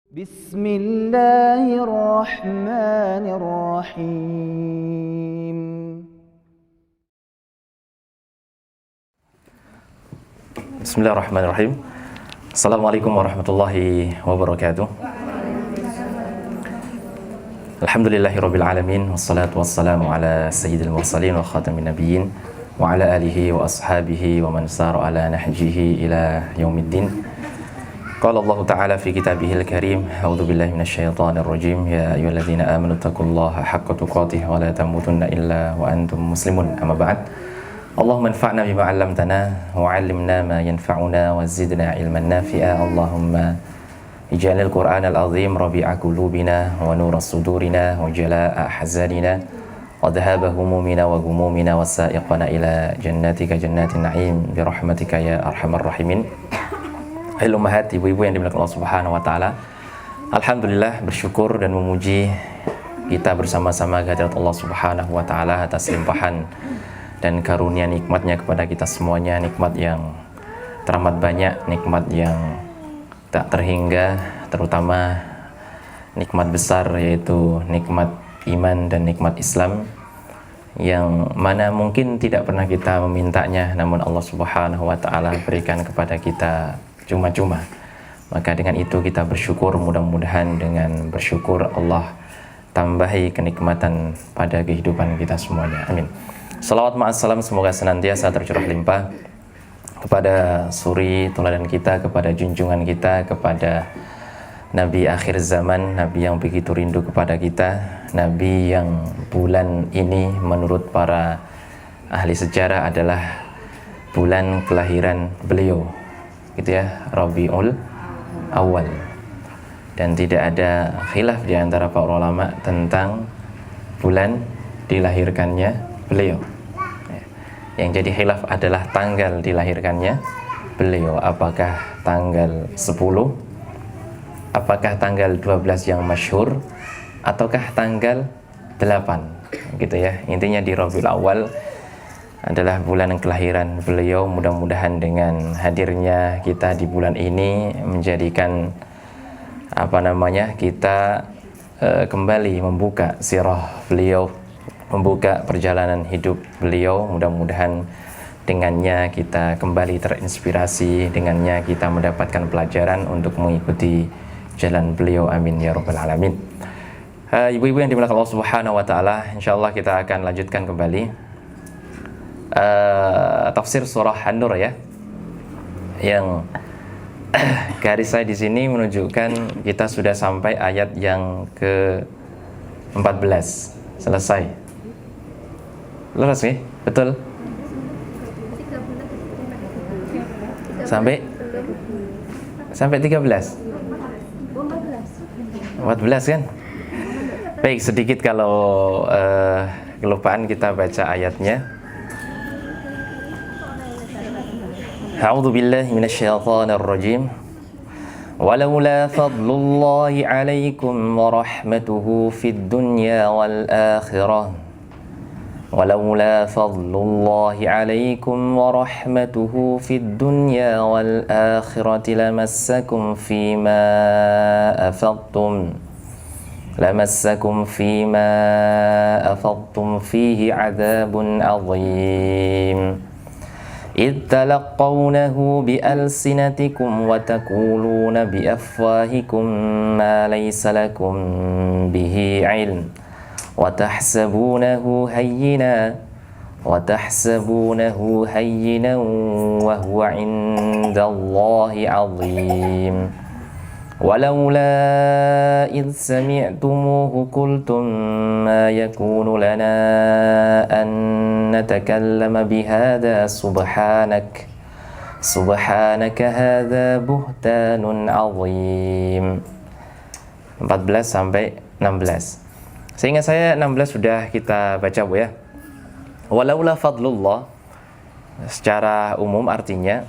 Bismillahirrahmanirrahim. Bismillahirrahmanirrahim. Assalamualaikum warahmatullahi wabarakatuh. Alhamdulillahirabbil alamin wassalatu wassalamu ala sayyidil mursalin wa khatamin nabiyyin wa ala alihi wa ashabihi wa man sara ala nahjihi ila yaumiddin. Qala Allah Ta'ala fi kitabihil karim, a'udzu billahi minasyaitonir rajim, ya ayyuhalladzina amanu taqullaha haqqa tuqatih wa la tamutunna illa wa antum muslimun. Amma ba'd. Allahumma anfa'na bima 'allamtana wa 'allimna ma yanfa'una wa zidna ilman nafi'a. Allahumma ij'alil Qur'anal 'azim rabi'a qulubina wa nura sudurina wa jalaa'a ahzanina wa dhahaba humumina wa gumumina wa sa'iqana ila jannatika jannatin na'im bi rahmatika ya arhamar rahimin. Hai ummahat, ibu-ibu yang dimuliakan Allah Subhanahu wa taala. Alhamdulillah, bersyukur dan memuji kita bersama-sama kehadirat Allah Subhanahu wa taala atas limpahan dan karunia nikmatnya kepada kita semuanya, nikmat yang teramat banyak, nikmat yang tak terhingga, terutama nikmat besar yaitu nikmat iman dan nikmat Islam yang mana mungkin tidak pernah kita memintanya, namun Allah Subhanahu wa taala berikan kepada kita cuma-cuma. Maka dengan itu kita bersyukur, mudah-mudahan dengan bersyukur Allah tambahi kenikmatan pada kehidupan kita semuanya. Amin. Salawat ma'assalam semoga senantiasa tercurah limpah kepada suri teladan kita, kepada junjungan kita, kepada Nabi akhir zaman, Nabi yang begitu rindu kepada kita, Nabi yang bulan ini menurut para ahli sejarah adalah bulan kelahiran beliau, gitu ya, Rabiul Awal. Dan tidak ada khilaf di antara para ulama tentang bulan dilahirkannya beliau. Yang jadi khilaf adalah tanggal dilahirkannya beliau, apakah tanggal 10, apakah tanggal 12 yang masyhur, ataukah tanggal 8, gitu ya. Intinya di Rabiul Awal adalah bulan kelahiran beliau. Mudah-mudahan dengan hadirnya kita di bulan ini menjadikan kita kembali membuka sirah beliau, membuka perjalanan hidup beliau. Mudah-mudahan dengannya kita kembali terinspirasi, dengannya kita mendapatkan pelajaran untuk mengikuti jalan beliau. Amin ya rabbal alamin. Ibu-ibu yang dimuliakan Allah Subhanahu wa taala, insyaallah kita akan lanjutkan kembali tafsir surah An-Nur ya, yang garis saya di sini menunjukkan kita sudah sampai ayat yang ke-14 selesai. Lurus nih, betul? Sampai 13? 14 kan? Baik, sedikit kalau kelupaan kita baca ayatnya. A'udzu billahi minasyaitonir rajim. Walaula fadlullahi 'alaikum wa rahmatuhu fid dunya wal akhirah. Walaula fadlullahi 'alaikum wa rahmatuhu fid dunya wal akhirati lamassakum fima afadtum fihi 'adzabun 'adzim. إذ تلقونه بألسنتكم وتقولون بأفواهكم ما ليس لكم به علم وتحسبونه هينا وهو عند الله عظيم. ولولا إذ سمعتموه قلتم ما يكون لنا أن نتكلم بهذا سبحانك هذا بهتان عظيم. 14 sampai 16. Seingat saya 16 sudah kita baca, Bu ya. Walaula fadlullah secara umum artinya,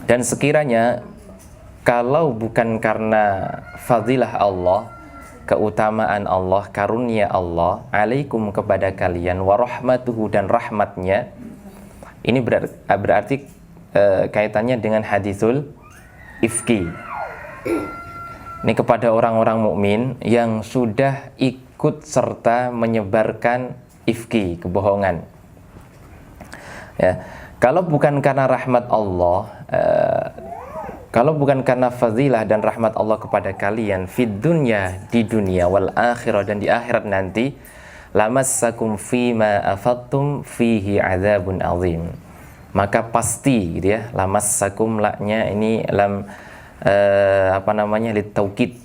dan sekiranya kalau bukan karena fadilah Allah, keutamaan Allah, karunia Allah, alaikum kepada kalian, warahmatuhu dan rahmatnya. Ini berarti kaitannya dengan hadisul ifki. Ini kepada orang-orang mukmin yang sudah ikut serta menyebarkan ifki, kebohongan. Ya, kalau bukan karena rahmat Allah, kalau bukan karena fadilah dan rahmat Allah kepada kalian fid dunya, di dunia, wal akhirah, dan di akhirat nanti, lamassakum fima afattum fihi adzabun azim. Maka pasti gitu ya, lamassakum, laknya ini lam litaukid,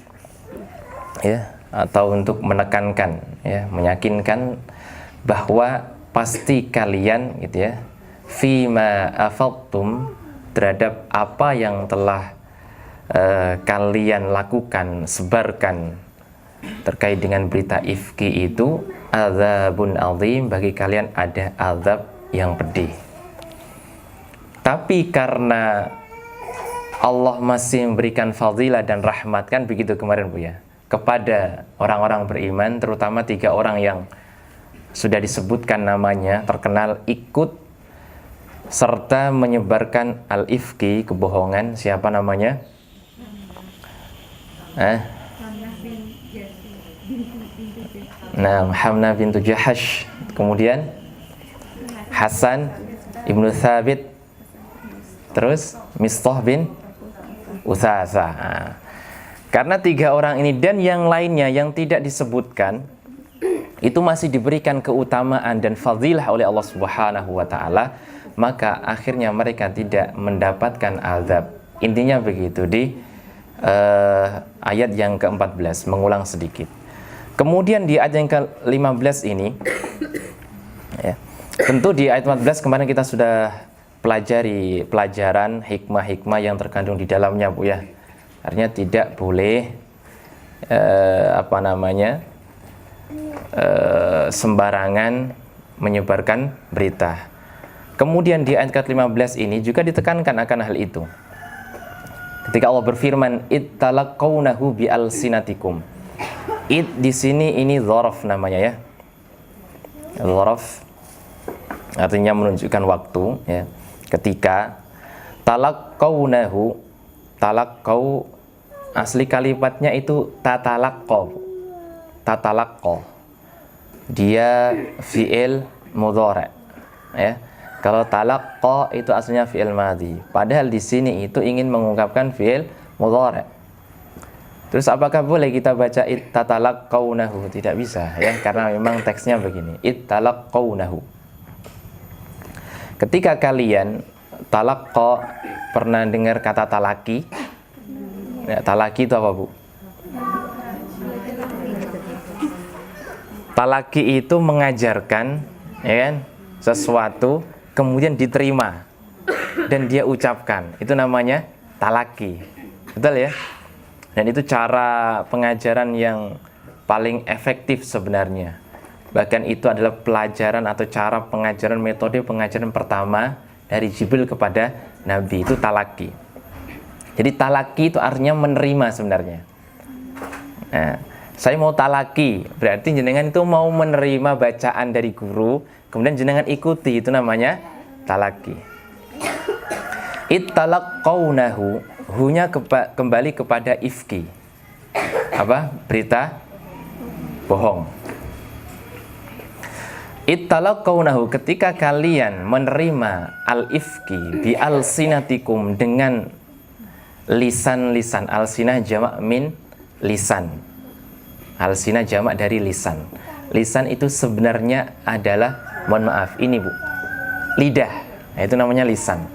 ya, atau untuk menekankan, ya, meyakinkan bahwa pasti kalian gitu ya, fima afattum, terhadap apa yang telah kalian lakukan, sebarkan terkait dengan berita ifki itu, adzabun azim, bagi kalian ada azab yang pedih. Tapi karena Allah masih memberikan fadilah dan rahmat, kan begitu kemarin Bu ya, kepada orang-orang beriman, terutama 3 orang yang sudah disebutkan namanya, terkenal ikut serta menyebarkan al-ifki, kebohongan. Siapa namanya? Nah, Hamnah bintu Jahash, kemudian Hasan ibnu Thabit, terus Mistah bin Utsasa. Nah, karena 3 orang ini dan yang lainnya yang tidak disebutkan itu masih diberikan keutamaan dan fadilah oleh Allah Subhanahu wa taala, maka akhirnya mereka tidak mendapatkan azab. Intinya begitu di ayat yang ke-14, mengulang sedikit. Kemudian di ayat yang ke-15 ini ya, tentu di ayat 14 kemarin kita sudah pelajari pelajaran hikmah-hikmah yang terkandung di dalamnya Bu ya. Artinya tidak boleh sembarangan menyebarkan berita. Kemudian di ayat ke-15 ini juga ditekankan akan hal itu. Ketika Allah berfirman, ittalaqawnahu bi alsinatikum. It di sini ini dzaraf namanya ya. Dzaraf artinya menunjukkan waktu ya. Ketika talaqawnahu, talaqaw asli kalimatnya itu tatalaqqa. Tatalaqqa. Dia fi'il mudhari' ya. Kalau talaqqa itu aslinya fi'il madhi. Padahal di sini itu ingin mengungkapkan fi'il mudhari'. Terus apakah boleh kita baca ittatalaqawnahu? Tidak bisa ya, karena memang teksnya begini. Ittalaqqawnahu. Ketika kalian talaqqa, pernah dengar kata talaki? Ya, talaki itu apa Bu? Talaki itu mengajarkan, ya kan, sesuatu kemudian diterima dan dia ucapkan, itu namanya talaki. Betul ya? Dan itu cara pengajaran yang paling efektif sebenarnya. Bahkan itu adalah pelajaran atau cara pengajaran, metode pengajaran pertama dari Jibril kepada Nabi, itu talaki. Jadi talaki itu artinya menerima sebenarnya. Nah, saya mau talaki, berarti jenengan itu mau menerima bacaan dari guru, kemudian jenengan ikuti, itu namanya talaki. Ittalaqqawnahu, hunya kembali kepada ifki. Apa? Berita bohong. Ittalaqqawnahu, ketika kalian menerima al-ifki bi alsinatikum, dengan lisan-lisan. Alsinah jamak min lisan. Alsinah jamak dari lisan. Lisan itu sebenarnya adalah, mohon maaf, ini Bu, lidah. Nah, itu namanya lisan.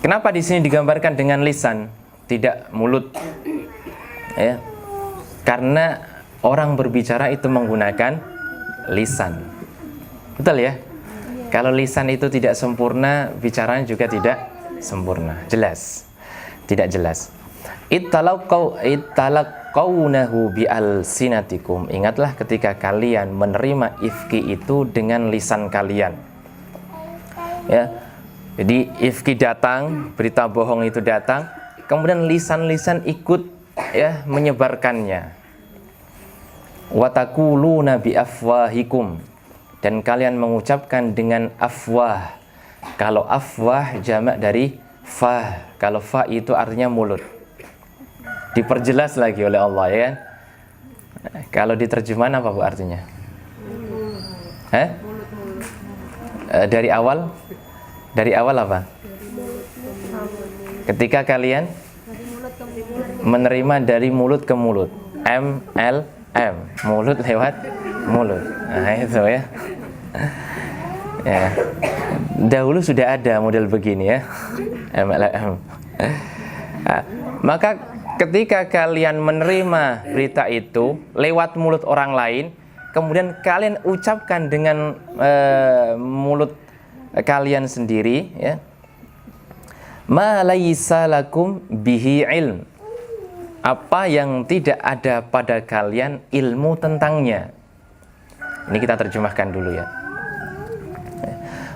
Kenapa di sini digambarkan dengan lisan, tidak mulut? Ya. Karena orang berbicara itu menggunakan lisan. Betul ya? Kalau lisan itu tidak sempurna, bicaranya juga tidak sempurna. Jelas? Tidak jelas. Ittalaqqawnahu bi alsinatikum. Ingatlah ketika kalian menerima ifki itu dengan lisan kalian. Ya. Jadi ifki datang, berita bohong itu datang, kemudian lisan-lisan ikut ya menyebarkannya. Watakuluna bi afwahikum, dan kalian mengucapkan dengan afwah. Kalau afwah jamak dari fah. Kalau fa itu artinya mulut. diperjelas lagi oleh Allah, ya kan? Kalau diterjemahkan apa Bu artinya? Dari awal apa? Ketika kalian menerima dari mulut ke mulut, MLM, mulut lewat mulut. Nah itu ya. Ya. Dahulu sudah ada model begini ya, MLM. Nah, maka ketika kalian menerima berita itu lewat mulut orang lain, kemudian kalian ucapkan dengan mulut kalian sendiri, ya, ma laisa lakum bihi ilm, apa yang tidak ada pada kalian ilmu tentangnya. Ini kita terjemahkan dulu ya.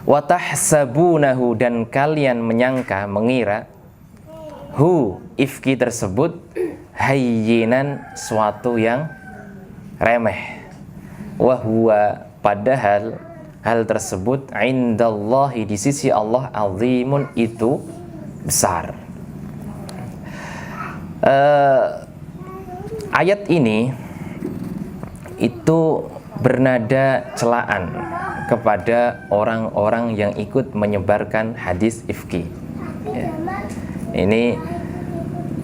Wa tahsabunahu, dan kalian menyangka, mengira, hu, ifki tersebut, hayyinan, suatu yang remeh. Wa huwa, padahal hal tersebut indallahi, di sisi Allah, azimun, itu besar. Ayat ini itu bernada celaan kepada orang-orang yang ikut menyebarkan hadis ifki, ya. Ini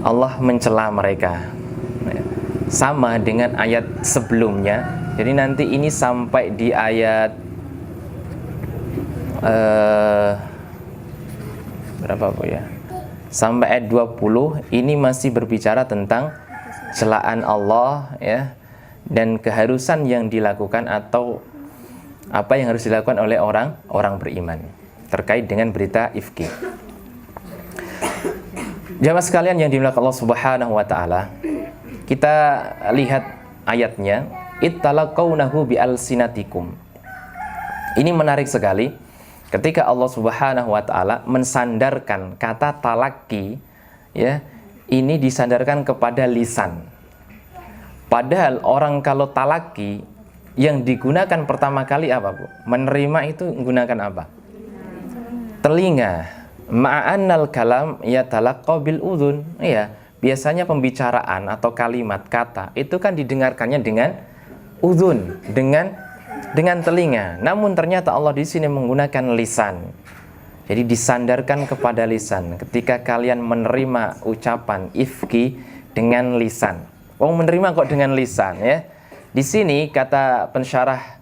Allah mencela mereka, ya. Sama dengan ayat sebelumnya. Jadi nanti ini sampai di ayat berapa Bu ya? Sampai ayat 20 ini masih berbicara tentang celaan Allah, ya, dan keharusan yang dilakukan atau apa yang harus dilakukan oleh orang beriman terkait dengan berita ifki. Jamaah sekalian yang dimuliakan Allah Subhanahu wa taala, kita lihat ayatnya, ittalaqawnahu bialsinatikum. Ini menarik sekali ketika Allah Subhanahu wa taala mensandarkan kata talaki, ya, ini disandarkan kepada lisan. Padahal orang kalau talaki yang digunakan pertama kali apa Bu? Menerima itu menggunakan apa? Telinga. Ma'annal kalam yatalaqqa bil udhun. Iya, biasanya pembicaraan atau kalimat kata itu kan didengarkannya dengan udhun, dengan telinga. Namun ternyata Allah di sini menggunakan lisan. Jadi disandarkan kepada lisan. Ketika kalian menerima ucapan ifki dengan lisan. Oh, menerima kok dengan lisan, ya. Di sini kata pensyarah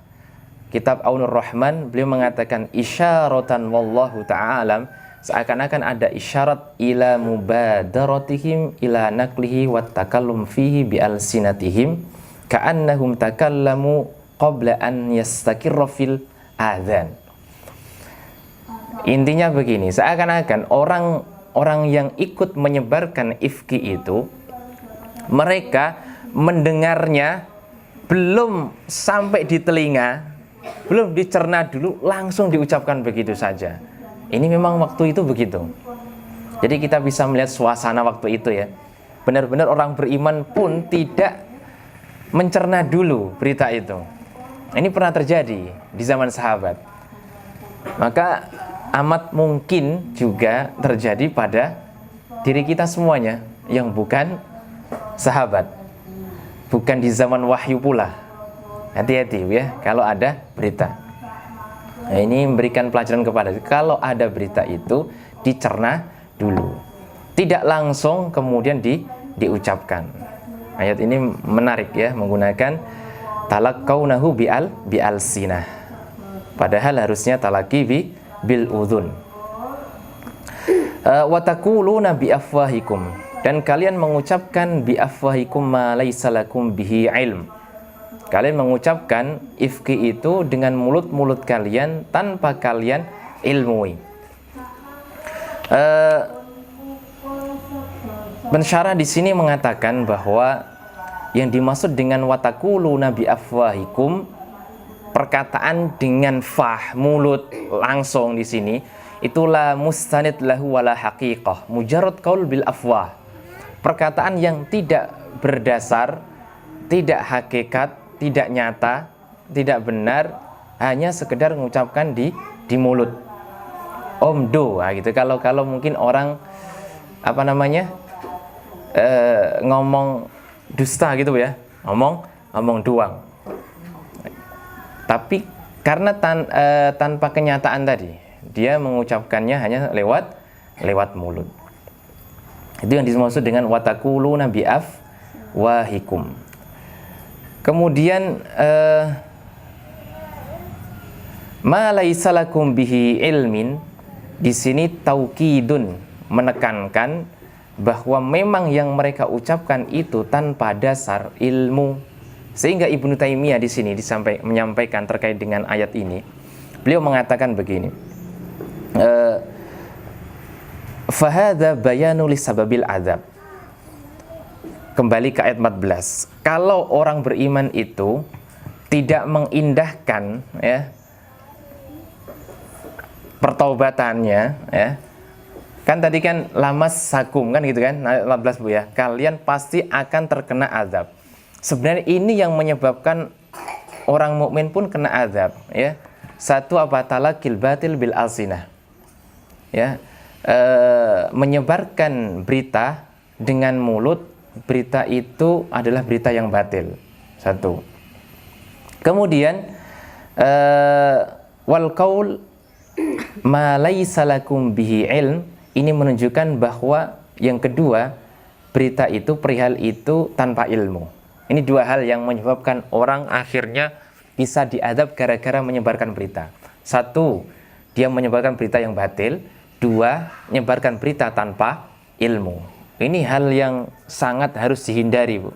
kitab Aunur Rahman, beliau mengatakan isyaratan wallahu ta'ala, seakan-akan ada isyarat ila mubadaratihim ila naqlihi wat takallum fihi bi alsinatihim ka'annahum takallamu qabla an yastakirra fil adzan. Intinya begini, seakan-akan orang yang ikut menyebarkan ifki itu, mereka mendengarnya belum sampai di telinga, belum dicerna dulu, langsung diucapkan begitu saja. Ini memang waktu itu begitu. Jadi kita bisa melihat suasana waktu itu, ya. Benar-benar orang beriman pun tidak mencerna dulu berita itu. Ini pernah terjadi di zaman sahabat. Maka amat mungkin juga terjadi pada diri kita semuanya yang bukan sahabat. Bukan di zaman wahyu pula. Hati-hati ya kalau ada berita. Nah, ini memberikan pelajaran kepada kalau ada berita itu dicerna dulu. Tidak langsung kemudian diucapkan. Ayat ini menarik ya, menggunakan talaqqawnahu bi'alsinah. Padahal harusnya talaqi bil udhun. Wa taquluna bi afwahikum, dan kalian mengucapkan bi afwahikum ma laisa lakum bihi ilm. Kalian mengucapkan ifki itu dengan mulut-mulut kalian tanpa kalian ilmui. Pensyarah di sini mengatakan bahwa yang dimaksud dengan wataquluna bi afwahikum, perkataan dengan fah, mulut langsung di sini, itulah mustanid lahu wala haqiqah, mujarrad qaul bil afwah. Perkataan yang tidak berdasar, tidak hakikat, tidak nyata, tidak benar, hanya sekedar mengucapkan di mulut. Omdo, nah gitu. Kalau mungkin orang ngomong dusta gitu ya, ngomong doang. Tapi karena tanpa kenyataan tadi, dia mengucapkannya hanya lewat mulut. Itu yang dimaksud dengan watakuluna biafwahikum. Kemudian ma laisa lakum bihi ilmin, di sini taukidun, menekankan bahwa memang yang mereka ucapkan itu tanpa dasar ilmu. Sehingga Ibnu Taimiyah di sini menyampaikan terkait dengan ayat ini, beliau mengatakan begini, fahadha bayanu li sababil azab. Kembali ke ayat 14. Kalau orang beriman itu tidak mengindahkan ya pertaubatannya ya. Kan tadi kan lamas sakum kan gitu kan, ayat 14 Bu ya. Kalian pasti akan terkena azab. Sebenarnya ini yang menyebabkan orang mukmin pun kena azab ya. Satu, apa? Talaqil batil bil alsinah. Ya. Menyebarkan berita dengan mulut, berita itu adalah berita yang batil. Satu. Kemudian wal qaul ma laisa lakum bihi ilm, ini menunjukkan bahwa yang kedua, berita itu, perihal itu tanpa ilmu. Ini dua hal yang menyebabkan orang akhirnya bisa diadab gara-gara menyebarkan berita. Satu, dia menyebarkan berita yang batil. Dua, menyebarkan berita tanpa ilmu. Ini hal yang sangat harus dihindari, Bu.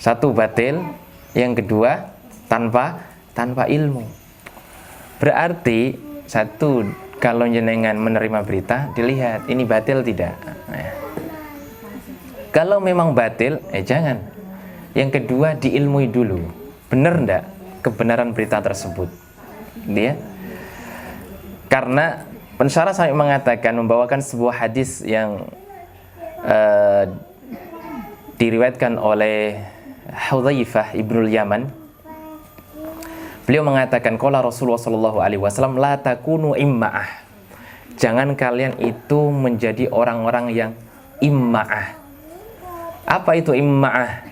Satu, batil. Yang kedua, tanpa ilmu. Berarti satu, kalau jenengan menerima berita, dilihat ini batil tidak. Kalau memang batil, jangan. Yang kedua, diilmui dulu. Benar enggak kebenaran berita tersebut? Dia karena pensyarah sampai mengatakan, membawakan sebuah hadis yang diriwayatkan oleh Hudzaifah ibnul Yaman. Beliau mengatakan, qala Rasulullah sallallahu alaihi wasallam, la takunu imma'ah. Jangan kalian itu menjadi orang-orang yang imma'ah. Apa itu imma'ah?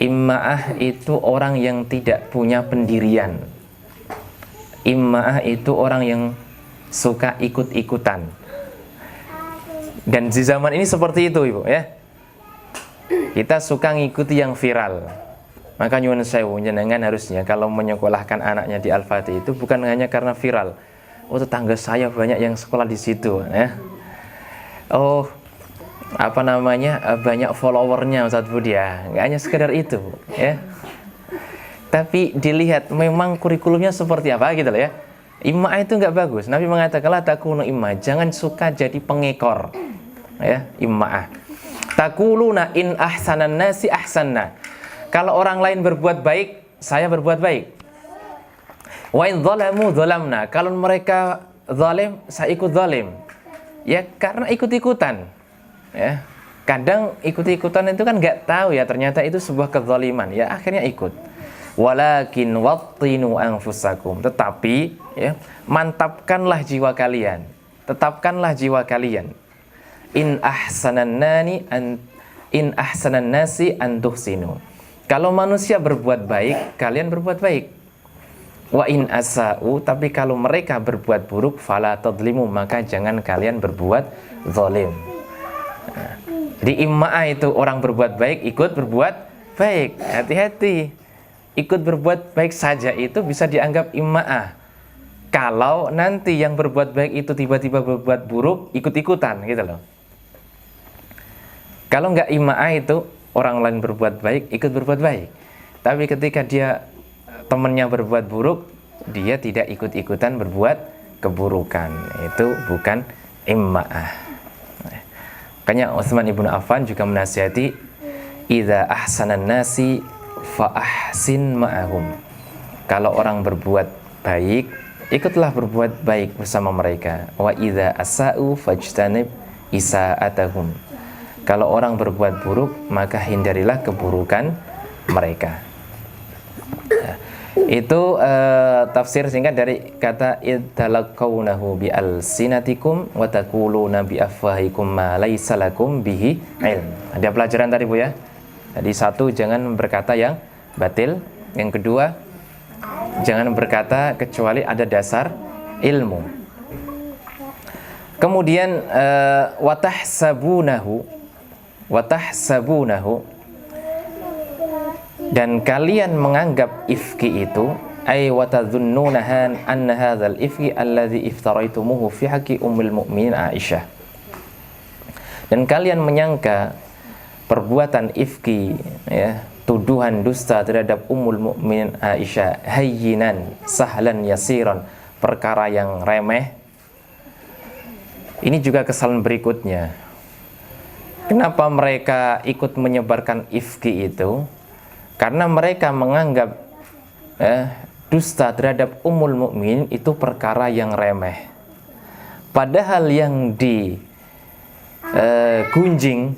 Imma'ah itu orang yang tidak punya pendirian. Imma'ah itu orang yang suka ikut-ikutan. Dan di zaman ini seperti itu, Ibu ya. Kita suka ngikuti yang viral. Maka nyuwun sewu, jenengan harusnya kalau menyekolahkan anaknya di Al-Fatih itu bukan hanya karena viral. Oh, tetangga saya banyak yang sekolah di situ ya. Oh, apa namanya, banyak followernya Ustaz Budi ya. Nggak hanya sekedar itu ya. Tapi dilihat memang kurikulumnya seperti apa gitu loh ya. Imma itu nggak bagus. Nabi mengatakan, la takunu imma, jangan suka jadi pengekor ya, imma. Takuluna in ahsanan nasi ahsanna. Kalau orang lain berbuat baik, saya berbuat baik. Wa in zalamu zalamna. Kalau mereka zalim, saya ikut zalim. Ya karena ikut-ikutan. Ya. Kadang ikut-ikutan itu kan nggak tahu ya, ternyata itu sebuah kezaliman. Ya akhirnya ikut. Walakin wattinu anfusakum. Tetapi ya, mantapkanlah jiwa kalian. Tetapkanlah jiwa kalian. In ahsanan nasi an tuhsinu. Kalau manusia berbuat baik, kalian berbuat baik. Wa in asa'u, tapi kalau mereka berbuat buruk, fala tadlimu, maka jangan kalian berbuat zalim. Nah, di imma'ah itu orang berbuat baik, ikut berbuat baik. Hati-hati. Ikut berbuat baik saja itu bisa dianggap imma'ah. Kalau nanti yang berbuat baik itu tiba-tiba berbuat buruk, ikut-ikutan gitu loh. Kalau nggak imma'ah itu orang lain berbuat baik, ikut berbuat baik. Tapi ketika dia temannya berbuat buruk, dia tidak ikut-ikutan berbuat keburukan. Itu bukan imma'ah. Makanya Utsman ibnu Affan juga menasihati, idza ahsanan nasi fa ahsin ma'ahum. Kalau orang berbuat baik, ikutlah berbuat baik bersama mereka. Wa idza asa'u fajtanib isa'atahum. Kalau orang berbuat buruk, maka hindarilah keburukan mereka. Itu tafsir singkat dari kata idtalaqawnahu bi alsinatikum wa taquluna bi afwahikum ma laysa lakum bihi ilm. Ada pelajaran tadi Bu ya. Jadi satu, jangan berkata yang batil. Yang kedua, jangan berkata kecuali ada dasar ilmu. Kemudian watahsabunahu, dan kalian menganggap ifki itu, ay watadhunnunahan anna hadzal ifki alladhi iftaraitumuhu fi haqqi ummul mukminin Aisyah. Dan kalian menyangka perbuatan ifki, ya, tuduhan dusta terhadap ummul mukminin Aisyah, hayyinan sahlan yasiran, perkara yang remeh. Ini juga kesalahan berikutnya. Kenapa mereka ikut menyebarkan ifki itu? Karena mereka menganggap dusta terhadap ummul mukminin itu perkara yang remeh. Padahal yang digunjing,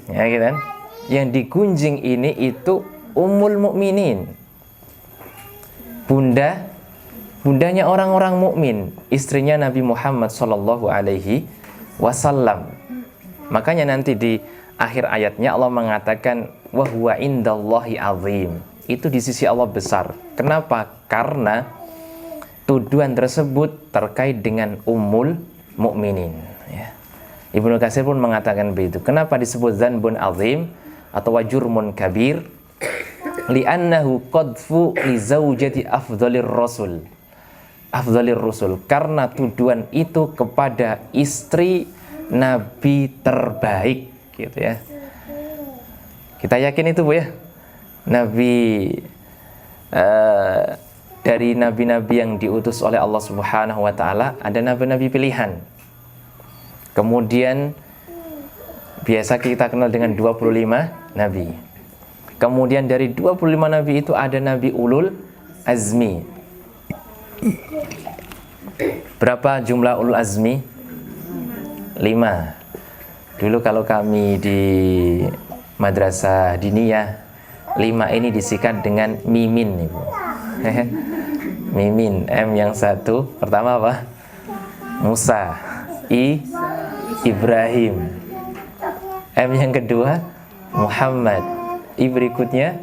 ya gitu kan? Yang digunjing ini itu ummul mukminin, bundanya orang-orang mukmin, istrinya Nabi Muhammad sallallahu alaihi wasallam. Makanya nanti di akhir ayatnya Allah mengatakan wa huwa indallahi azim. Itu di sisi Allah besar. Kenapa? Karena tuduhan tersebut terkait dengan ummul mukminin, ya. Ibnu Katsir pun mengatakan begitu. Kenapa disebut dzanbun azim atau wajurmun kabir? Li'annahu qadfu li zaujati afdhalir rasul. Karena tuduhan itu kepada istri Nabi terbaik, gitu ya. Kita yakin itu Bu ya. Nabi dari nabi-nabi yang diutus oleh Allah Subhanahu wa taala ada nabi-nabi pilihan. Kemudian biasa kita kenal dengan 25 nabi. Kemudian dari 25 nabi itu ada nabi ulul azmi. Berapa jumlah ulul azmi? 5. Dulu kalau kami di madrasah diniyah, 5 ini disikat dengan mimin, Ibu. Mimin, M yang satu, pertama apa? Musa, Ibrahim. M yang kedua Muhammad, I berikutnya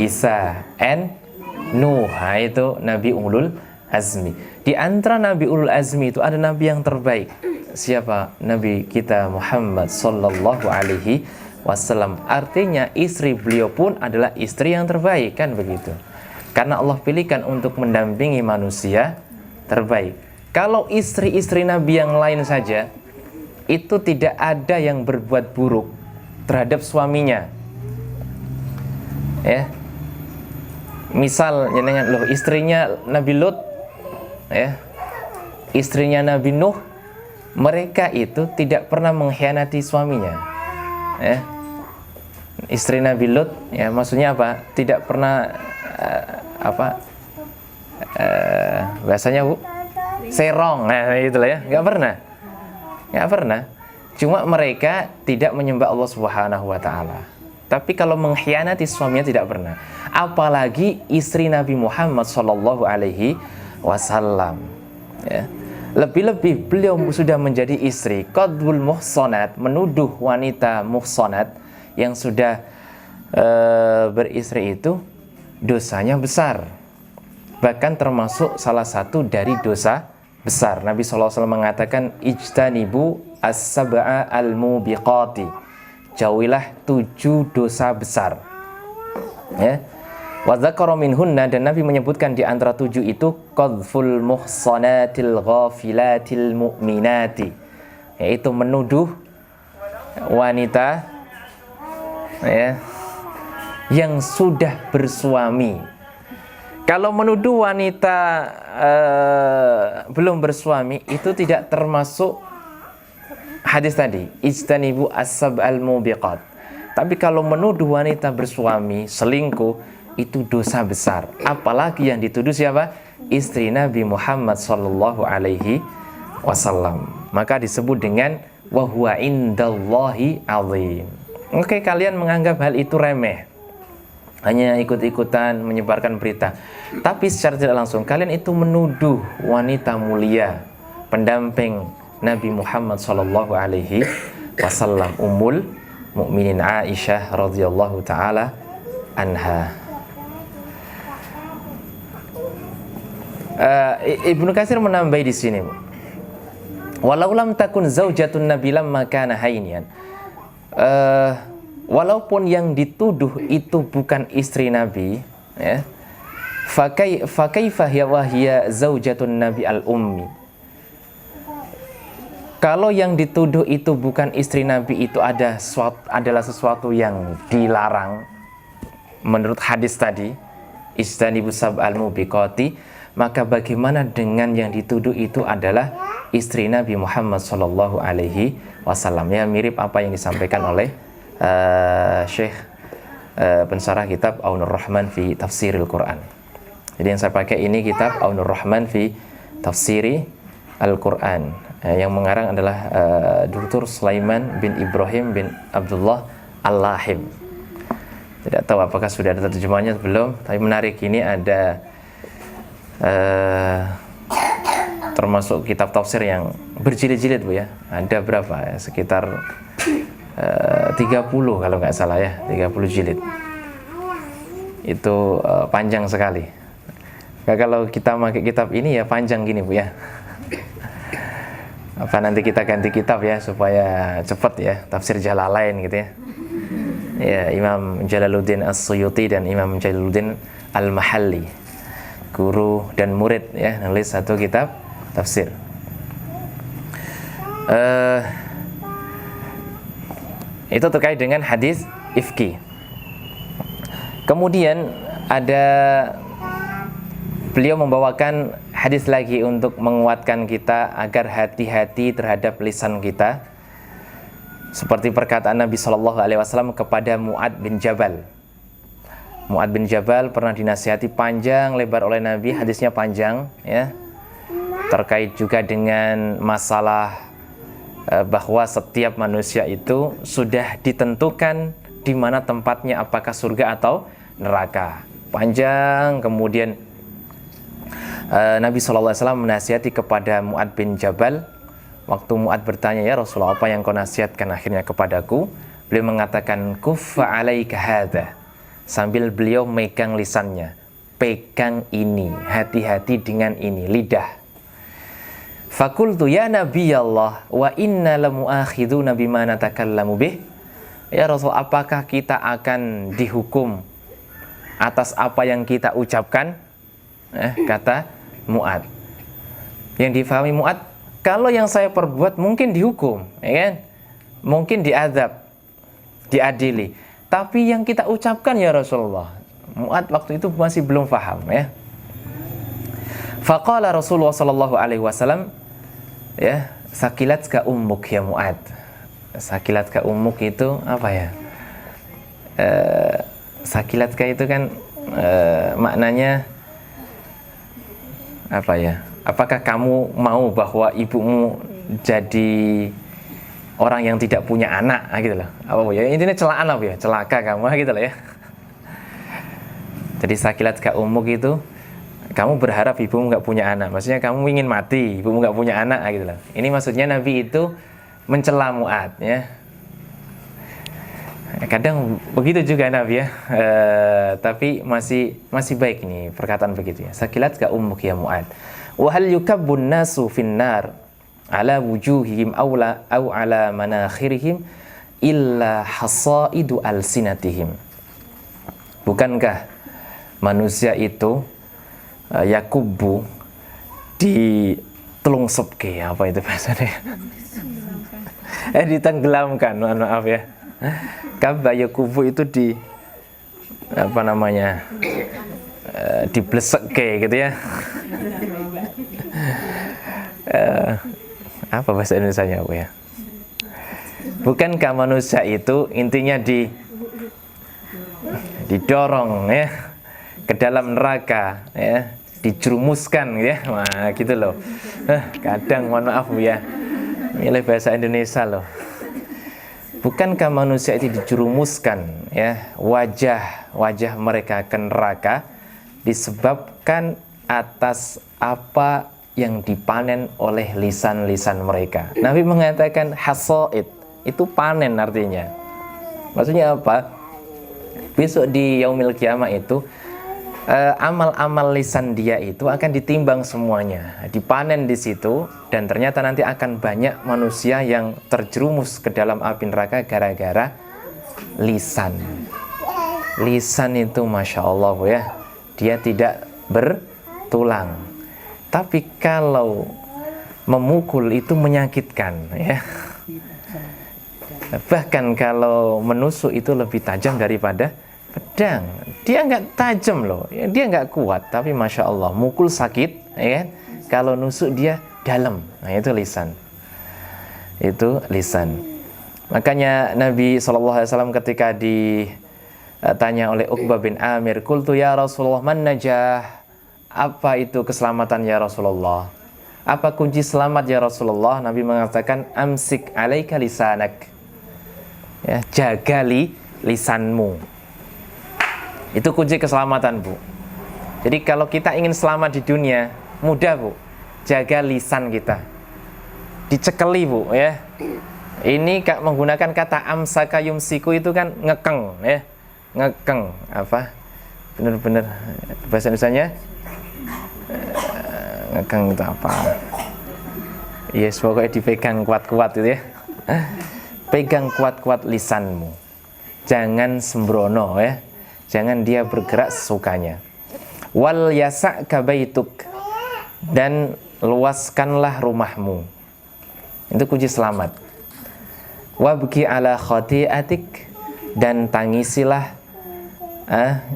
Isa, N Nuh. Nah, itu Nabi Ulul Azmi. Di antara Nabi Ulul Azmi itu ada Nabi yang terbaik. Siapa? Nabi kita Muhammad sallallahu alaihi wasallam. Artinya istri beliau pun adalah istri yang terbaik, kan begitu. Karena Allah pilihkan untuk mendampingi manusia terbaik. Kalau istri-istri Nabi yang lain saja, itu tidak ada yang berbuat buruk terhadap suaminya, ya. Misal dengan loh, istrinya Nabi Lut, ya, istrinya Nabi Nuh, mereka itu tidak pernah mengkhianati suaminya, ya. Istri Nabi Lut, ya, maksudnya apa? Tidak pernah bahasanya Bu, serong, nah itulah ya, nggak pernah. Cuma mereka tidak menyembah Allah Subhanahu wa taala. Tapi kalau mengkhianati suaminya tidak pernah. Apalagi istri Nabi Muhammad sallallahu alaihi wasallam, ya. Lebih-lebih beliau sudah menjadi istri qadbul muhsanat, menuduh wanita muhsanat yang sudah beristri itu dosanya besar. Bahkan termasuk salah satu dari dosa besar. Nabi SAW mengatakan ijtanibu as-sab'a al-mubiqati, jauhilah 7 dosa besar, ya. Wa dzakara minhunna, dan Nabi menyebutkan di antara 7 itu qadful muhsanatil ghafilatil mu'minati, yaitu menuduh wanita, ya, yang sudah bersuami. Kalau menuduh wanita belum bersuami itu tidak termasuk hadis tadi ijtanibu as-sab'al mubiqat. Tapi kalau menuduh wanita bersuami selingkuh itu dosa besar. Apalagi yang dituduh siapa? Istri Nabi Muhammad sallallahu alaihi wasallam. Maka disebut dengan wa huwa indallahi azim. Oke, kalian menganggap hal itu remeh. hanya ikut-ikutan menyebarkan berita. Tapi secara tidak langsung kalian itu menuduh wanita mulia, pendamping Nabi Muhammad sallallahu alaihi wasallam, Ummul Mukminin Aisyah radhiyallahu taala anha. Ibnu Katsir menambahi di sini, walau lam takun zaujatun nabi lamma kana haynian, walaupun yang dituduh itu bukan istri Nabi, ya, fakaifa hiya zaujatun nabi al-ummi. Kalau yang dituduh itu bukan istri Nabi, itu adalah sesuatu yang dilarang menurut hadis tadi, ijtanibus sab'al mubiqati, maka bagaimana dengan yang dituduh itu adalah istri Nabi Muhammad sallallahu alaihi wasallam? Ya, mirip apa yang disampaikan oleh Syekh pensarah kitab Aunur Rahman fi Tafsiril Quran. Jadi yang saya pakai ini kitab Aunur Rahman fi Tafsiri Al-Quran. Yang mengarang adalah Dr. Sulaiman bin Ibrahim bin Abdullah Al-Lahib. Tidak tahu apakah sudah ada terjemahnya atau belum, tapi menarik. Ini ada termasuk kitab tafsir yang berjilid-jilid, Bu, ya. Ada berapa ya? Sekitar 30 kalau nggak salah, ya, 30 jilid. Itu panjang sekali. Nah, kalau kita pakai kitab ini ya panjang gini, Bu, ya. Apa nanti kita ganti kitab ya supaya cepat ya, Tafsir Jalalain gitu ya. Ya, Imam Jalaluddin As-Suyuti dan Imam Jalaluddin Al-Mahalli, guru dan murid ya, nulis satu kitab tafsir. Itu terkait dengan hadis ifki. Kemudian ada beliau membawakan hadis lagi untuk menguatkan kita agar hati-hati terhadap lisan kita, seperti perkataan Nabi Shallallahu Alaihi Wasallam kepada Mu'ad bin Jabal. Mu'ad bin Jabal pernah dinasihati panjang lebar oleh Nabi, hadisnya panjang ya, terkait juga dengan masalah bahwa setiap manusia itu sudah ditentukan di mana tempatnya, apakah surga atau neraka. Panjang. Kemudian Nabi SAW menasihati kepada Mu'ad bin Jabal. Waktu Mu'ad bertanya, ya Rasulullah, apa yang kau nasihatkan akhirnya kepadaku? Beliau mengatakan, kuffa alaika hadha, sambil beliau megang lisannya. Pegang ini, hati-hati dengan ini, lidah. Fakultu ya Nabi Allah, wa inna lamu'akhiduna bima natakallamu bih. Ya Rasul, apakah kita akan dihukum atas apa yang kita ucapkan? Kata Mu'ad. Yang difahami Mu'ad, kalau yang saya perbuat mungkin dihukum, ya kan? Mungkin diazab, diadili. Tapi yang kita ucapkan ya Rasulullah, Mu'ad waktu itu masih belum paham ya. Faqala Rasulullah sallallahu alaihi wasallam, ya, sakilatka ummuk ya Mu'ad. Sakilatka ummuk itu apa ya? Sakilatka itu kan maknanya apa ya? Apakah kamu mau bahwa ibumu jadi orang yang tidak punya anak, gitu loh? Apa ya? Intinya celaan apa ya? Celaka kamu, gitu loh ya. Jadi sakilatka ummuk itu kamu berharap ibumu nggak punya anak, maksudnya kamu ingin mati, ibumu nggak punya anak, gitu loh. Ini maksudnya Nabi itu mencela Mu'ad ya. Kadang begitu juga Nabi ya, tapi masih baik ini perkataan begitu ya. Sakilatka ummuk ya Mu'ad. Wa hal yukabbun nasu finnar ala wujuhihim aw ala manakhirihim illa hasaidu alsinatihim. Bukankah manusia itu yakubu di telungsepke, apa itu bahasanya? Ditenggelamkan, maaf ya. Kabba yakubu itu di apa namanya? Diblesekke gitu ya. Apa bahasa Indonesianya, Bu ya? Bukankah manusia itu intinya didorong ya ke dalam neraka ya, dijerumuskan ya, wah gitu loh. Kadang mohon maaf, Bu ya, milih bahasa Indonesia loh. Bukankah manusia itu dijerumuskan ya wajah mereka ke neraka disebabkan atas apa yang dipanen oleh lisan-lisan mereka. Nabi mengatakan hasaid, itu panen artinya. Maksudnya apa? Besok di yaumil kiamah itu amal-amal lisan dia itu akan ditimbang semuanya, dipanen di situ, dan ternyata nanti akan banyak manusia yang terjerumus ke dalam api neraka gara-gara lisan. Lisan itu masya Allah ya, dia tidak bertulang. Tapi kalau memukul itu menyakitkan ya. Bahkan kalau menusuk itu lebih tajam daripada pedang. Dia nggak tajam loh, dia nggak kuat, tapi masya Allah mukul sakit, ya kan? Kalau nusuk dia dalam. Nah itu lisan. Itu lisan. Makanya Nabi SAW ketika ditanya oleh Uqbah bin Amir, "Qultu ya Rasulullah, man najah?" Apa itu keselamatan ya Rasulullah? Apa kunci selamat ya Rasulullah? Nabi mengatakan, "Amsik alaika lisanak." Ya, jaga lisanmu. Itu kunci keselamatan, Bu. Jadi kalau kita ingin selamat di dunia, mudah, Bu. Jaga lisan kita. Dicekeli, Bu, ya. Ini menggunakan kata amsaka yumsiku itu kan ngekeng, ya. Ngekeng, apa? Benar-benar bahasa Indonesianya ngekeng itu apa? Yes, pokoknya dipegang kuat-kuat itu ya. Pegang kuat-kuat lisanmu. Jangan sembrono, ya. Jangan dia bergerak sesukanya. Wal yasa'ka baituk, dan luaskanlah rumahmu. Itu kunci selamat. Wabki ala khati'atik, dan tangisilah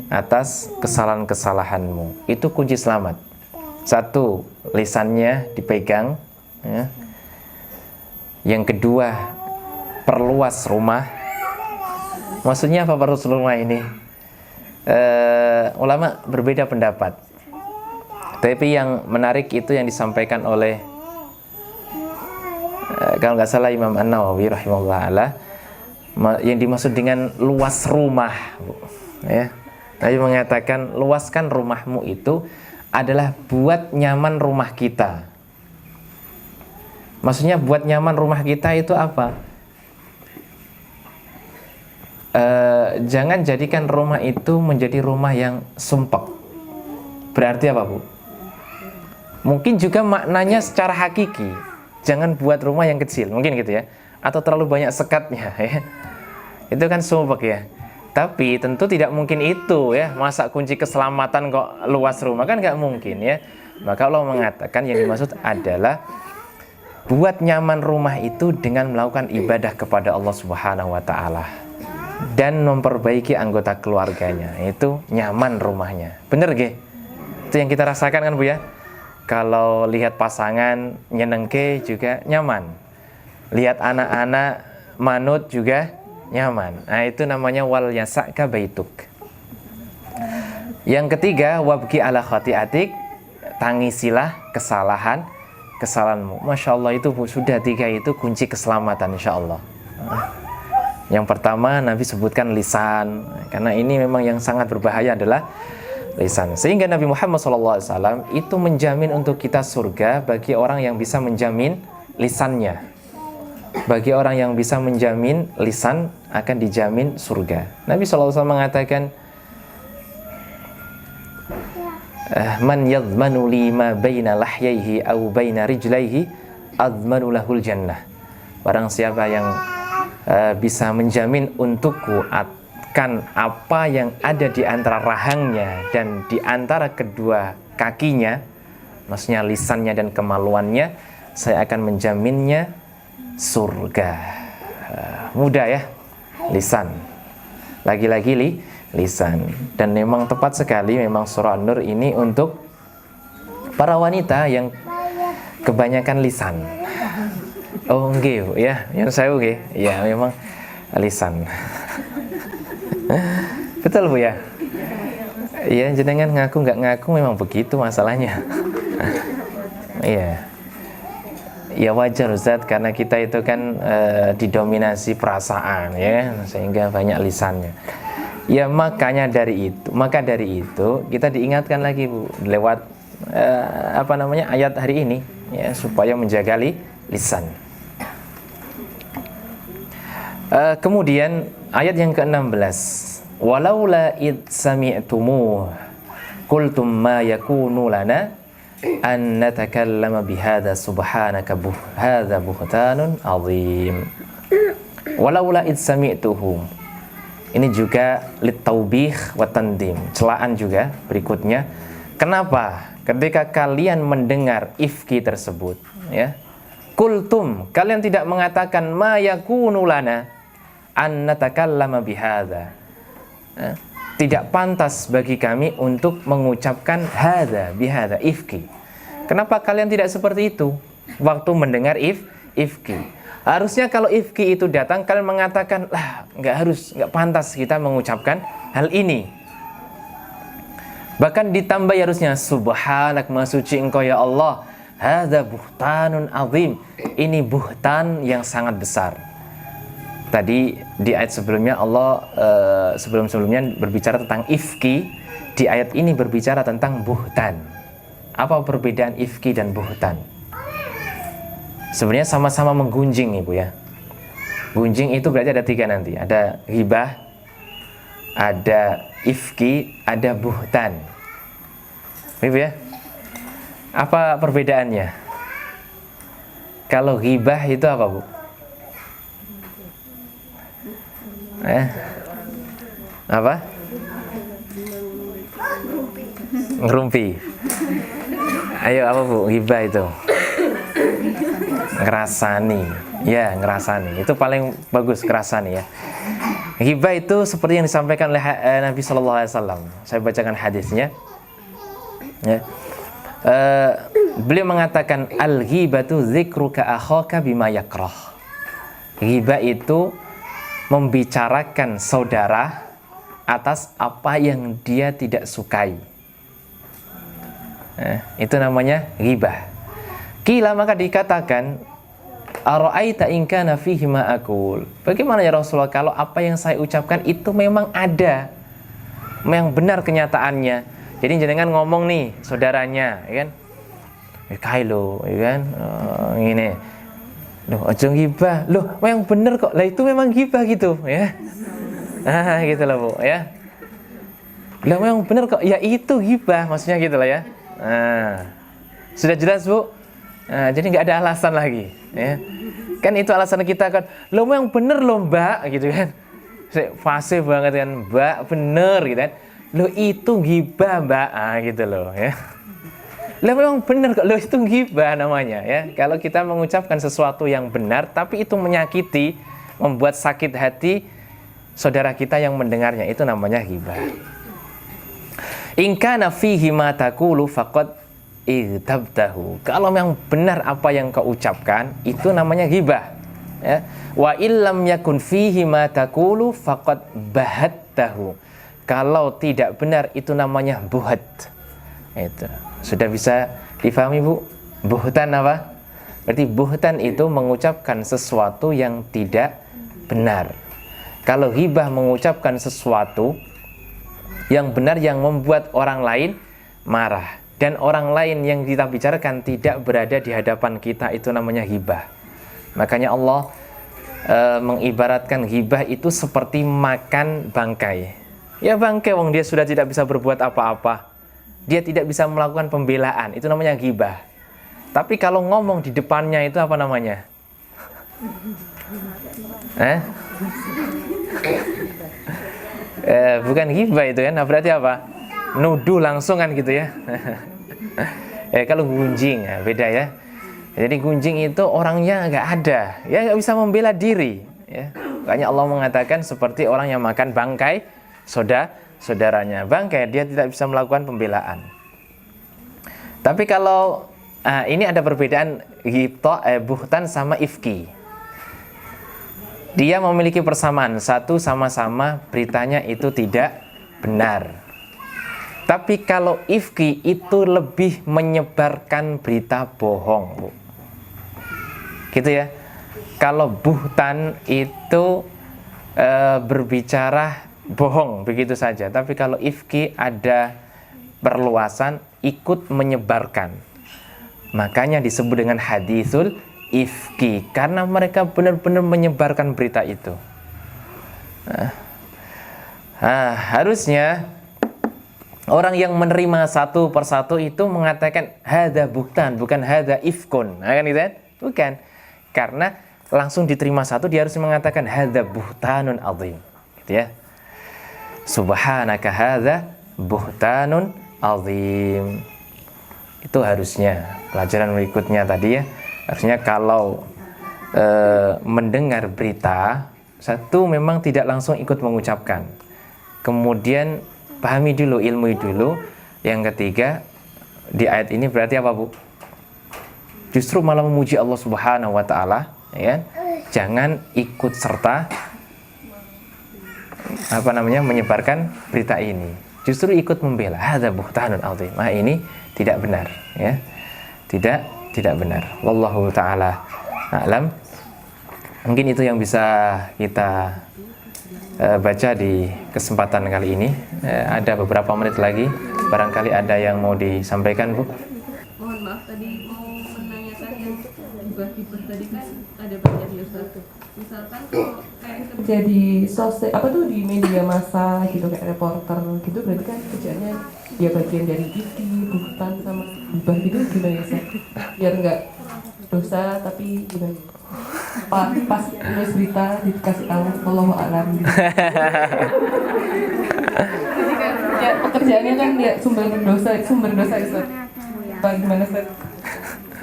atas kesalahan-kesalahanmu. Itu kunci selamat. Satu, lisannya dipegang, ya. Yang kedua, perluas rumah. Maksudnya apa perluas rumah ini? Ulama berbeda pendapat. Tapi yang menarik itu yang disampaikan oleh kalau nggak salah Imam An-Nawawi rahimahullah, yang dimaksud dengan luas rumah, ya. Nabi mengatakan luaskan rumahmu itu adalah buat nyaman rumah kita. Maksudnya buat nyaman rumah kita itu apa? Jangan jadikan rumah itu menjadi rumah yang sumpek. Berarti apa, Bu? Mungkin juga maknanya secara hakiki, jangan buat rumah yang kecil, mungkin gitu ya. Atau terlalu banyak sekatnya, ya. Itu kan sumpek ya. Tapi tentu tidak mungkin itu ya. Masa kunci keselamatan kok luas rumah, kan nggak mungkin ya. Maka Allah mengatakan yang dimaksud adalah buat nyaman rumah itu dengan melakukan ibadah kepada Allah Subhanahu wa taala dan memperbaiki anggota keluarganya. Itu nyaman rumahnya. Bener gak? Itu yang kita rasakan kan, Bu ya. Kalau lihat pasangan nyenengke juga nyaman. Lihat anak-anak manut juga nyaman. Nah, itu namanya wal yasa'ka baituk. Yang ketiga, wabki ala khati'atik, tangisilah kesalahanmu. Masya Allah, itu Bu, sudah tiga itu kunci keselamatan insya Allah. Yang pertama Nabi sebutkan lisan, karena ini memang yang sangat berbahaya adalah lisan. Sehingga Nabi Muhammad SAW itu menjamin untuk kita surga bagi orang yang bisa menjamin lisannya. Bagi orang yang bisa menjamin lisan akan dijamin surga. Nabi SAW mengatakan, man yadmanu li ma baina lahyaihi au baina rijlaihi admanu lahul jannah. Barang siapa yang bisa menjamin untukku akan apa yang ada di antara rahangnya dan di antara kedua kakinya, maksudnya lisannya dan kemaluannya, saya akan menjaminnya surga. Mudah ya, lisan. Lagi-lagi lisan. Dan memang tepat sekali, memang surah An-Nur ini untuk para wanita yang kebanyakan lisan. Oh nggih, ya, yang saya nggih. Ya, memang lisan. Betul, Bu ya? Iya, jenengan ngaku nggak ngaku memang begitu masalahnya. Iya. Ya wajar Ustaz, karena kita itu kan didominasi perasaan ya, sehingga banyak lisannya. Ya maka dari itu kita diingatkan lagi Bu lewat ayat hari ini ya, supaya menjaga lisan. Kemudian ayat yang ke-16, walaula id sami'tumuh qultum ma yakunu lana an natakallama bihadza subhanaka hadza buhtanun azim. Walaula id sami'tuhu, ini juga litaubih wa tandim, celaan juga berikutnya. Kenapa? Ketika kalian mendengar ifki tersebut ya, kultum, kalian tidak mengatakan ma yakunu lana an natakallama bihadza, tidak pantas bagi kami untuk mengucapkan hadza bihadza ifki. Kenapa kalian tidak seperti itu waktu mendengar ifki? Harusnya kalau ifki itu datang kalian mengatakan lah, nggak pantas kita mengucapkan hal ini. Bahkan ditambah harusnya subhanak, maha suci engkau ya Allah, hadza buhtanun azim, ini buhtan yang sangat besar. Tadi di ayat sebelumnya Allah sebelum-sebelumnya berbicara tentang ifki, di ayat ini berbicara tentang buhtan. Apa perbedaan ifki dan buhtan? Sebenarnya sama-sama menggunjing Ibu ya. Gunjing itu berarti ada 3 nanti. Ada ghibah, ada ifki, ada buhtan. Ibu ya. Apa perbedaannya? Kalau ghibah itu apa Bu? Apa? Ngerumpi. Ayo apa Bu? Ghibah itu ngerasani. Ya, ngerasani. Itu paling bagus, ngerasani ya. Ghibah itu seperti yang disampaikan oleh Nabi Shallallahu Alaihi Wasallam. Saya bacakan hadisnya. Ya. Beliau mengatakan al-ghibatu dzikruka akhaka bima yakrah. Ghibah itu membicarakan saudara atas apa yang dia tidak sukai. Itu namanya ghibah. Qila, maka dikatakan, ara'aita in kana fihi ma aqul. Bagaimana ya Rasulullah kalau apa yang saya ucapkan itu memang ada, memang benar kenyataannya. Jadi jenengan ngomong nih saudaranya, ya kan? Kailo, ya kan? Ngene. Loh, aja ghibah. Loh, memang bener kok. Lah itu memang ghibah gitu, ya. Gitu lah, Bu, ya. Lah memang bener kok. Ya itu ghibah, maksudnya gitu lah ya. Sudah jelas, Bu? Jadi nggak ada alasan lagi, ya. Kan itu alasan kita kan. Loh memang bener loh, Mbak, gitu kan. Fasih banget kan, Mbak, bener gitu kan. Loh itu ghibah, Mbak, gitu loh, ya. Lah memang benar kok, loh itu ghibah namanya ya. Kalau kita mengucapkan sesuatu yang benar tapi itu menyakiti, membuat sakit hati saudara kita yang mendengarnya, itu namanya ghibah. In kana fihi ma taqulu faqad igtabtahu. Kalau memang benar apa yang kau ucapkan, itu namanya ghibah. Ya. Wa illam yakun fihi ma taqulu faqad bahattahu. Kalau tidak benar itu namanya buhat. Itu. Sudah bisa difahami Bu? Buhtan apa? Berarti buhtan itu mengucapkan sesuatu yang tidak benar. Kalau ghibah mengucapkan sesuatu yang benar yang membuat orang lain marah, dan orang lain yang kita bicarakan tidak berada di hadapan kita, itu namanya ghibah. Makanya Allah mengibaratkan ghibah itu seperti makan bangkai. Ya bangkai, wong dia sudah tidak bisa berbuat apa-apa, dia tidak bisa melakukan pembelaan, itu namanya ghibah. Tapi kalau ngomong di depannya itu apa namanya? Bukan ghibah itu kan, nah, berarti apa? Nuduh langsung kan gitu ya. Kalau gunjing ya, beda ya. Jadi gunjing itu orangnya nggak ada, ya nggak bisa membela diri. Ya. Makanya Allah mengatakan seperti orang yang makan bangkai saudaranya. Bangkai dia tidak bisa melakukan pembelaan. Tapi kalau ini ada perbedaan buhtan sama ifki. Dia memiliki persamaan, satu sama-sama beritanya itu tidak benar. Tapi kalau ifki itu lebih menyebarkan berita bohong, Bu. gitu ya. Kalau buhtan itu berbicara bohong begitu saja, tapi kalau ifki ada perluasan, ikut menyebarkan. Makanya disebut dengan hadisul ifki, karena mereka benar-benar menyebarkan berita itu. Harusnya orang yang menerima satu persatu itu mengatakan hadza buhtan, bukan hadza ifkun. Kan gitu kan? Bukan. Karena langsung diterima satu, dia harus mengatakan hadza buhtanun azim, gitu ya. Subhanaka hadza buhtanun azim. Itu harusnya pelajaran berikutnya tadi ya. Harusnya kalau mendengar berita, satu memang tidak langsung ikut mengucapkan. Kemudian pahami dulu, ilmu dulu. Yang ketiga, di ayat ini berarti apa, Bu? Justru malah memuji Allah Subhanahu wa taala, ya. Jangan ikut serta menyebarkan berita ini. Justru ikut membela. Hadza buhtanun azim. Ini tidak benar, ya. Tidak benar. Wallahu taala a'lam. Mungkin itu yang bisa kita baca di kesempatan kali ini. Ada beberapa menit lagi. Barangkali ada yang mau disampaikan, Bu? Mohon maaf, tadi mau menanyakan yang hibah tadi kan ada banyak ya Ustaz. Misalkan kalau kayak kerja di sosial di media massa gitu, kayak reporter gitu, berarti kan kerjanya dia bagian dari TV, buhtan sama hibah gitu, gimana ya Ustaz? Biar nggak dosa tapi gimana? Pas nulis berita dikasih tahu wallahu a'lam gitu. Ya, pekerjaannya kan dia sumber dosa Ustaz. Bagaimana Ustaz?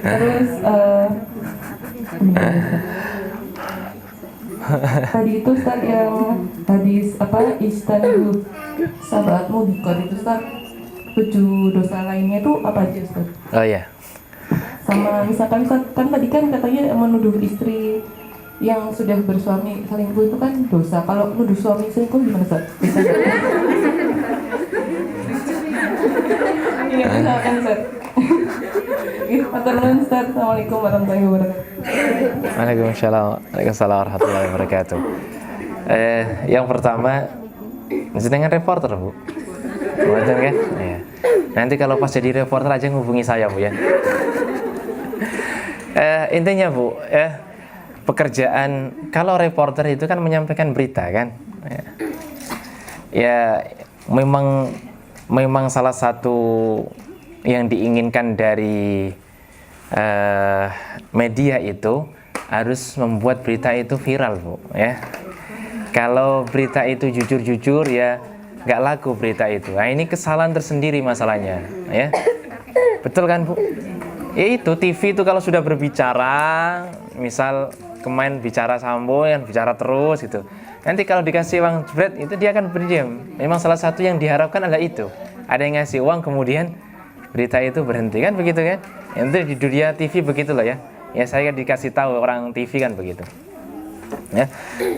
Terus tadi itu Ustaz yang hadis istanibu sabat mubikot itu Ustaz, 7 dosa lainnya itu apa aja Ustaz? Oh iya. Sama misalkan kan tadi kan katanya menuduh istri yang sudah bersuami selingkuh itu kan dosa. Kalau menuduh suami selingkuh gimana Ustaz? Bisa nggak? Iya, misalkan Ustaz. Ustaz. Assalamualaikum warahmatullahi wabarakatuh. Waalaikumsalam warahmatullahi wabarakatuh. Yang pertama, dengan reporter, Bu. Betul kan? Ya. Nanti kalau pas jadi reporter aja ngubungi saya, Bu ya. Intinya, Bu, pekerjaan kalau reporter itu kan menyampaikan berita kan. Ya, memang salah satu yang diinginkan dari media itu harus membuat berita itu viral, Bu ya. Kalau berita itu jujur-jujur ya nggak laku berita itu. Nah, ini kesalahan tersendiri masalahnya, ya. Betul kan, Bu? Ya itu TV itu kalau sudah berbicara, misal kemarin bicara Sambo yang bicara terus gitu. Nanti kalau dikasih uang jebret itu dia akan berdiam. Memang salah satu yang diharapkan adalah itu. Ada yang ngasih uang kemudian berita itu berhenti kan begitu kan? Itu di dunia TV begitu loh ya. Ya saya dikasih tahu orang TV kan begitu. Ya.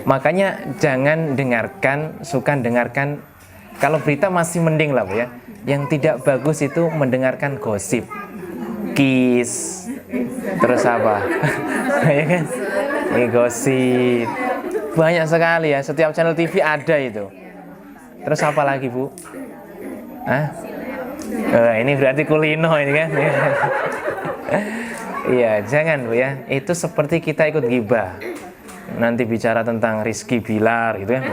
Makanya jangan suka dengarkan kalau berita masih mending lah Bu ya. Yang tidak bagus itu mendengarkan gosip. Kiss. Terus apa? Ya kan? Ini gosip. Banyak sekali ya, setiap channel TV ada itu. Terus apa lagi, Bu? Ini berarti kulino ini kan? Iya, jangan Bu ya. Itu seperti kita ikut gibah. Nanti bicara tentang Rizky Bilar gitu kan.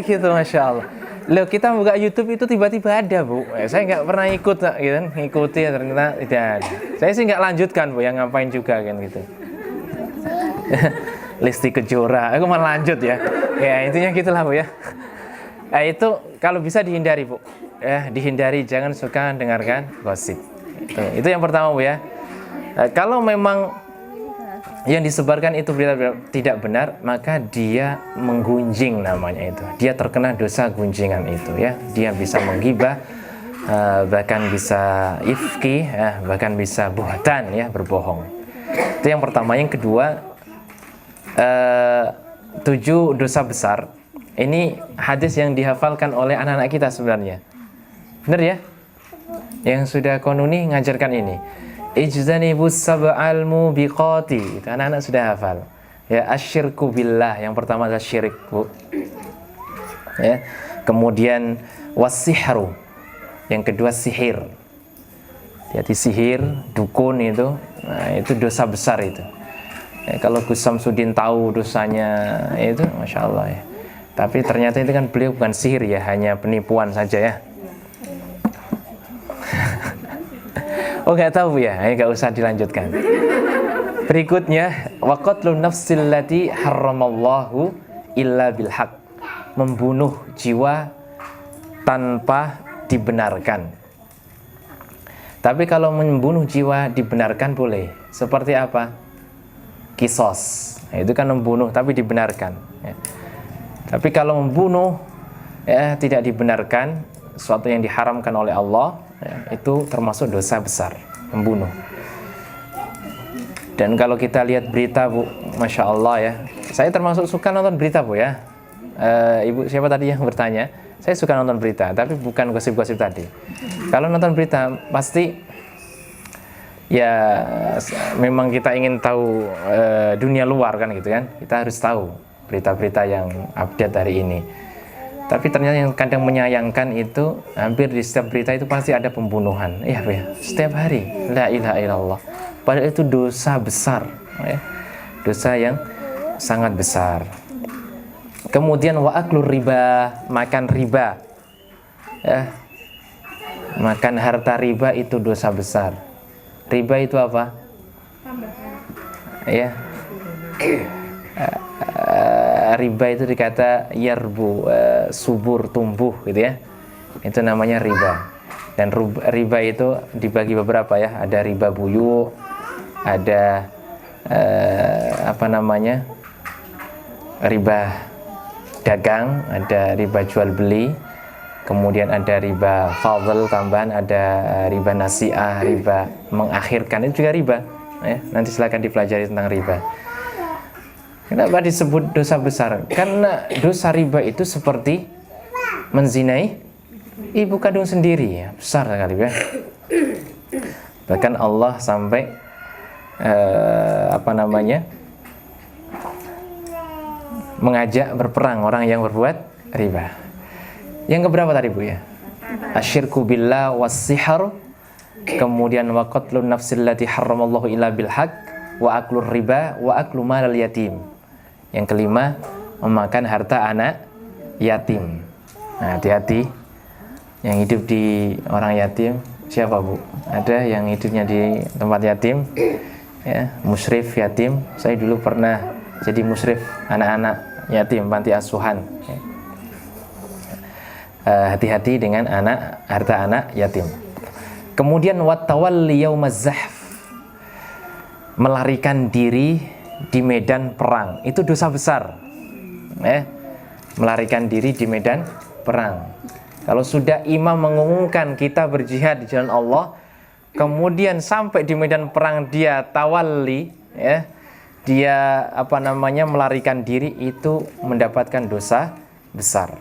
Gitu, Masya Allah. Loh, kita buka YouTube itu tiba-tiba ada, Bu. Saya nggak pernah ikut gitu kan, ngikuti ternyata tidak ada. Saya sih nggak lanjutkan, Bu, yang ngapain juga kan gitu. Lesti Kejora, aku malah lanjut ya. Ya intinya gitulah, Bu ya. Itu kalau bisa dihindari, Bu. Ya, dihindari, jangan suka dengarkan gosip. Itu yang pertama, Bu ya. Kalau memang yang disebarkan itu berita tidak benar, maka dia menggunjing namanya itu. Dia terkena dosa gunjingan itu ya. Dia bisa menggibah, bahkan bisa ifki, ya, bahkan bisa buhtan ya, berbohong. Itu yang pertama. Yang kedua, 7 dosa besar. Ini hadis yang dihafalkan oleh anak-anak kita sebenarnya. Benar ya? Yang sudah konuni ngajarkan ini. ijtanibus sab'al mubiqati. Itu anak-anak sudah hafal. Ya, asyirku billah, yang pertama adalah syirik, Bu. Ya. Kemudian wasihru, yang kedua sihir. Jadi sihir, dukun itu, nah, itu dosa besar itu. Ya, kalau Gus Samsudin tahu dosanya itu, masya Allah ya. Tapi ternyata itu kan beliau bukan sihir ya, hanya penipuan saja ya. Oh nggak tahu ya, nggak usah dilanjutkan. Berikutnya, waqatlun nafsil lati harramallahu illa bilhaq, membunuh jiwa tanpa dibenarkan. Tapi kalau membunuh jiwa dibenarkan boleh. Seperti apa? Kisos. Nah, itu kan membunuh tapi dibenarkan. Ya. Tapi kalau membunuh ya tidak dibenarkan, sesuatu yang diharamkan oleh Allah, ya, itu termasuk dosa besar, membunuh. Dan kalau kita lihat berita, Bu, masya Allah ya. Saya termasuk suka nonton berita, Bu ya. Ibu siapa tadi yang bertanya? Saya suka nonton berita, tapi bukan gosip-gosip tadi. Kalau nonton berita pasti ya memang kita ingin tahu dunia luar kan gitu kan. Kita harus tahu berita-berita yang update hari ini. Tapi ternyata yang kadang menyayangkan itu hampir di setiap berita itu pasti ada pembunuhan. Iya, Bu ya. Setiap hari. La ilaha illallah. Padahal itu dosa besar, ya. Dosa yang sangat besar. Kemudian wa aklur riba, makan riba, ya. Makan harta riba itu dosa besar. Riba itu apa? Ya. Riba itu dikata yarbu, subur, tumbuh gitu ya. Itu namanya riba. Dan riba itu dibagi beberapa ya. Ada riba buyu, ada riba dagang, ada riba jual beli, kemudian ada riba fadl tambahan, ada riba nasi'ah, riba mengakhirkan, itu juga riba ya. Nanti silakan dipelajari tentang riba. Kenapa disebut dosa besar? Karena dosa riba itu seperti menzinai ibu kandung sendiri ya. Besar sekali ya. Bahkan Allah sampai mengajak berperang orang yang berbuat riba. Yang keberapa tadi, Bu ya? Asyirku billah was-sihr, kemudian wa qatlun nafsil lati harramallahu illa bil haqq, wa aklur riba, wa aklu malal yatim. Yang kelima, memakan harta anak yatim. Nah, hati-hati yang hidup di orang yatim. Siapa, Bu? Ada yang hidupnya di tempat yatim ya, musyrif yatim. Saya dulu pernah jadi musyrif anak-anak yatim panti asuhan. Hati-hati dengan harta anak yatim. Kemudian wattawalli yaumaz zahf, melarikan diri di medan perang. Itu dosa besar. Melarikan diri di medan perang. Kalau sudah imam mengumumkan kita berjihad di jalan Allah, kemudian sampai di medan perang dia tawalli, ya, dia melarikan diri, itu mendapatkan dosa besar.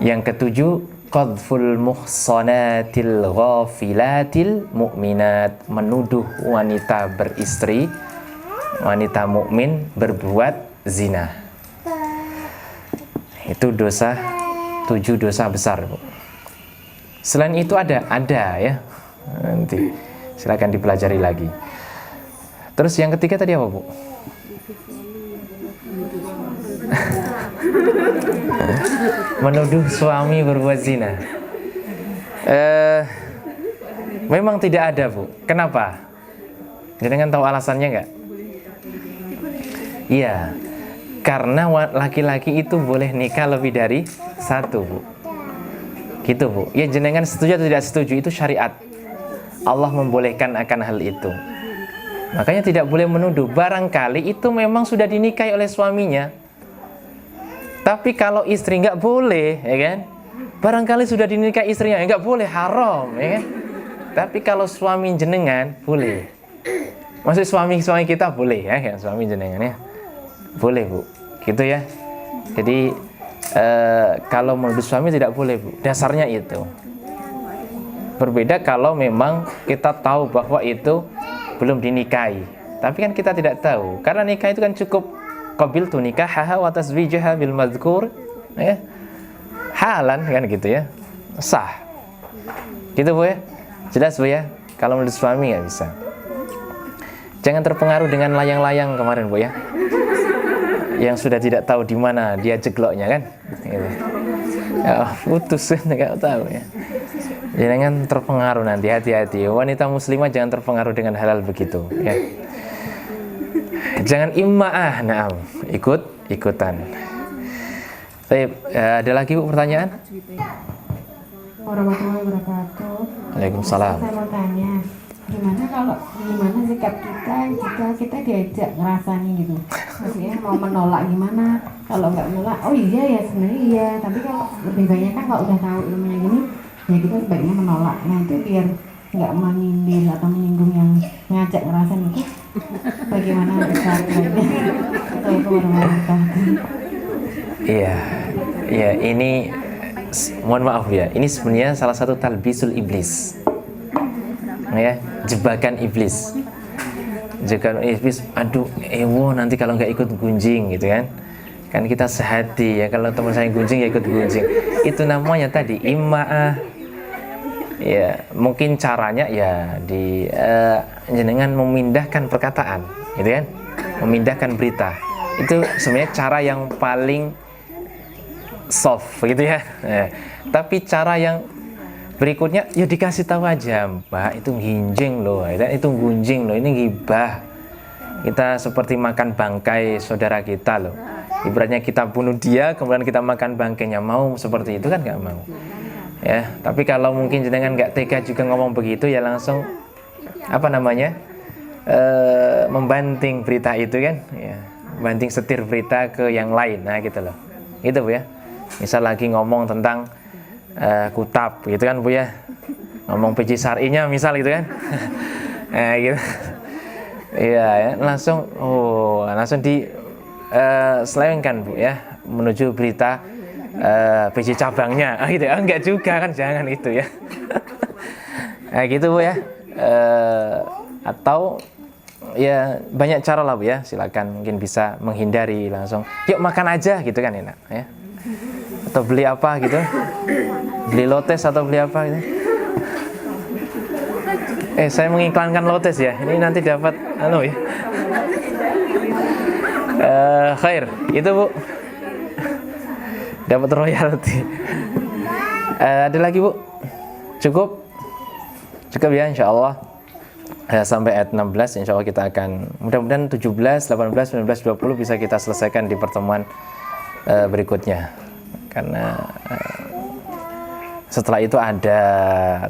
Yang ketujuh, qadful muhsanatil ghafilatil mu'minat, menuduh wanita beristri, wanita mukmin berbuat zina. Itu dosa, 7 dosa besar, Bu. Selain itu ada ya. Nanti silakan dipelajari lagi. Terus yang ketiga tadi apa, Bu? Menuduh suami berbuat zina. Memang tidak ada, Bu. Kenapa? Jangan tahu alasannya nggak? Iya, karena laki-laki itu boleh nikah lebih dari satu, Bu. Gitu, Bu. Ya, jenengan setuju atau tidak setuju, itu syariat. Allah membolehkan akan hal itu. Makanya tidak boleh menuduh. Barangkali itu memang sudah dinikahi oleh suaminya, tapi kalau istri nggak boleh, ya kan? Barangkali sudah dinikahi istrinya, nggak boleh, haram, ya kan? Tapi kalau suami jenengan boleh. Maksud suami kita boleh, ya kan? Suami jenengan ya boleh, Bu. Gitu ya. Jadi kalau menuduh suami tidak boleh, Bu. Dasarnya itu. Berbeda kalau memang kita tahu bahwa itu belum dinikahi. Tapi kan kita tidak tahu. Karena nikah itu kan cukup qabiltu nikahaha wa tazwijaha bil madhkur, ya. Halan kan gitu ya. Sah. Gitu Bu ya. Jelas Bu ya. Kalau menurut suami nggak bisa. Jangan terpengaruh dengan layang-layang kemarin Bu ya. Yang sudah tidak tahu di mana dia jegloknya kan. Gitu. Ya, putus kan nggak tahu ya. Jangan terpengaruh nanti, hati-hati. Wanita muslimah jangan terpengaruh dengan hal-hal begitu ya. Jangan imma'ah, naam, ikut-ikutan. Baik, ada lagi Bu pertanyaan? Warahmatullahi wabarakatuh. Waalaikumsalam. Saya mau tanya, gimana sikap kita jika kita diajak ngerasani gitu? Maksudnya mau menolak gimana? Kalau nggak menolak, oh iya ya sebenarnya iya. Tapi kalau lebih banyak kan kalau udah tahu ilmunya gini, ya kita sebaiknya menolak. Nah itu biar nggak menyindir atau menyinggung yang ngajak ngerasain itu. Bagaimana caranya? Assalamualaikum warahmatullahi wabarakatuh. Iya, ini mohon maaf ya. Ini sebenarnya salah satu talbisul iblis, ya, jebakan iblis. Jebakan iblis. Aduh, nanti kalau nggak ikut gunjing gitu kan? Kan kita sehati ya. Kalau teman saya gunjing ya ikut gunjing. Itu namanya tadi imma'ah. Ya, mungkin caranya ya di jenengan memindahkan perkataan, gitu kan? Memindahkan berita. Itu sebenarnya cara yang paling soft gitu ya. Tapi cara yang berikutnya ya dikasih tahu aja, Mbak, itu nginjing loh, itu gunjing loh, ini gibah. Kita seperti makan bangkai saudara kita loh. Ibaratnya kita bunuh dia, kemudian kita makan bangkainya. Mau seperti itu kan nggak mau. Ya, tapi kalau mungkin jenengan nggak tega juga ngomong begitu, ya langsung membanting berita itu kan, ya, banting setir berita ke yang lain, nah gitu loh, gitu Bu ya. Misal lagi ngomong tentang kutab, gitu kan Bu ya, ngomong PJ Syar'inya misal gitu kan, gitu, iya ya, langsung selewengkan Bu ya, menuju berita PJ cabangnya, gitu ya. Enggak juga kan, jangan itu ya. Nah gitu Bu ya. Atau ya banyak cara lah Bu ya, silakan mungkin bisa menghindari langsung. Yuk makan aja gitu kan enak ya. Atau beli apa gitu. Beli lotes atau beli apa gitu. Saya mengiklankan lotes ya. Ini nanti dapat ya. Khair, itu Bu. Dapat royalti. Ada lagi Bu? Cukup ya insyaallah. Sampai ayat 16 insyaallah kita akan, mudah-mudahan 17, 18, 19, 20 bisa kita selesaikan di pertemuan berikutnya. Karena setelah itu ada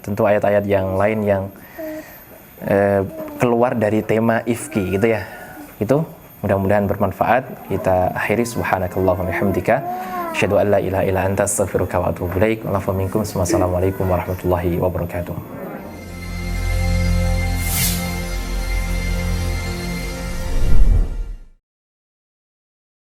tentu ayat-ayat yang lain yang keluar dari tema ifki gitu ya. Itu mudah-mudahan bermanfaat. Kita akhiri, subhanakallahumma bihamdika asyhadu an la ilaha illa anta astaghfiruka wa atubu ilaik. Wa lafa minkum. Wassalamualaikum warahmatullahi wabarakatuh.